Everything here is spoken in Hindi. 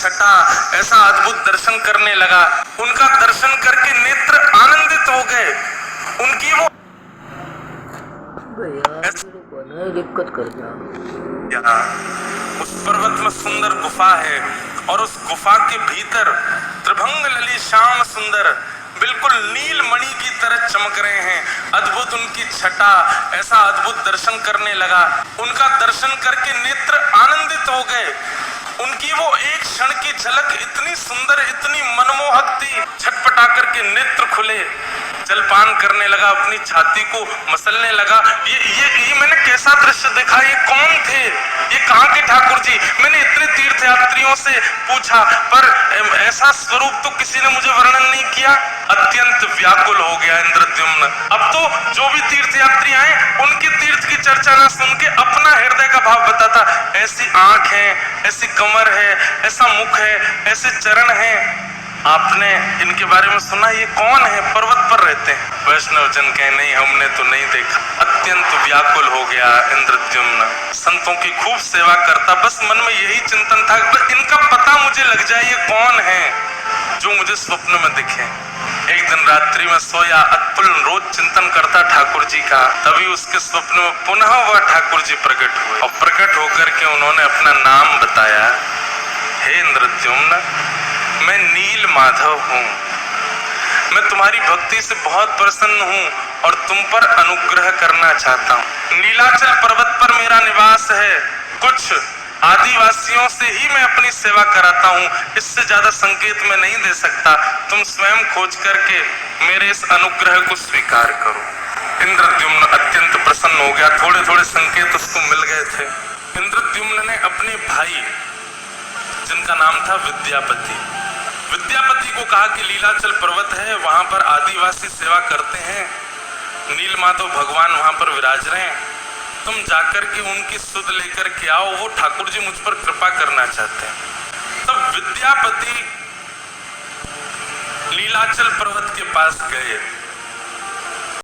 छटा ऐसा अद्भुत दर्शन करने लगा। उनका दर्शन करके नेत्र आनंदित हो गए। उनकी वो दिक्कत कर दिया। उस पर्वत में सुंदर गुफा है और उस गुफा के भीतर त्रिभंग लली श्याम सुंदर बिल्कुल नील मणि की तरह चमक रहे हैं। अद्भुत उनकी छटा, ऐसा अद्भुत दर्शन करने लगा। उनका दर्शन करके नेत्र आनंदित हो गए। उनकी वो एक क्षण की झलक इतनी सुंदर, इतनी मनमोहक थी। छटपटा करके नेत्र खुले, जलपान करने लगा, अपनी छाती को मसलने लगा। ये मैंने कैसा दृश्य देखा, ये कौन थे, ये कहाँ के ठाकुर जी? मैंने इतने तीर्थ यात्रियों से पूछा पर ऐसा स्वरूप तो किसी ने मुझे वर्णन नहीं किया। अत्यंत व्याकुल हो गया इंद्रद्युम्न। अब तो जो भी तीर्थ यात्री आए उनके तीर्थ की चर्चा ना सुन के अपना हृदय का भाव बताता। ऐसी आंख है, ऐसी कमर है, ऐसा मुख है, ऐसे चरण है। आपने इनके बारे में सुना? ये कौन है? पर्वत पर रहते हैं। वैष्णव जन कहे नहीं, हमने तो नहीं देखा। अत्यंत व्याकुल हो गया इंद्रद्युम्न। संतों की खूब सेवा करता, बस मन में यही चिंतन था इनका पता मुझे लग जाए, ये कौन है जो मुझे स्वप्न में दिखे। एक दिन रात्रि में सोया, अतुल रोज चिंतन करता ठाकुर जी का। तभी उसके स्वप्न में पुनः वह ठाकुर जी प्रकट हुए और प्रकट होकर के उन्होंने अपना नाम बताया। हे इंद्रद्युम्न, मैं नील माधव हूँ। मैं तुम्हारी भक्ति से बहुत प्रसन्न हूँ और तुम पर अनुग्रह करना चाहता हूँ। नीलाचल पर्वत पर मेरा निवास है। कुछ आदिवासियों से ही मैं अपनी सेवा कराता हूँ, इससे ज्यादा संकेत मैं नहीं दे सकता। तुम स्वयं खोज करके मेरे इस अनुग्रह को स्वीकार करो। इंद्रद्युम्न अत्यंत प्रसन्न हो गया। थोड़े थोड़े संकेत उसको मिल गए थे। इंद्रद्युम्न ने अपने भाई, जिनका नाम था विद्यापति को कहा कि लीलाचल पर्वत है, वहां पर आदिवासी सेवा करते हैं, नीलमाधव भगवान वहां पर विराज रहे हैं। तुम जाकर के उनकी सुध लेकर के आओ, वो ठाकुर जी मुझ पर कृपा करना चाहते हैं। तब विद्यापति लीलाचल पर्वत के पास गए।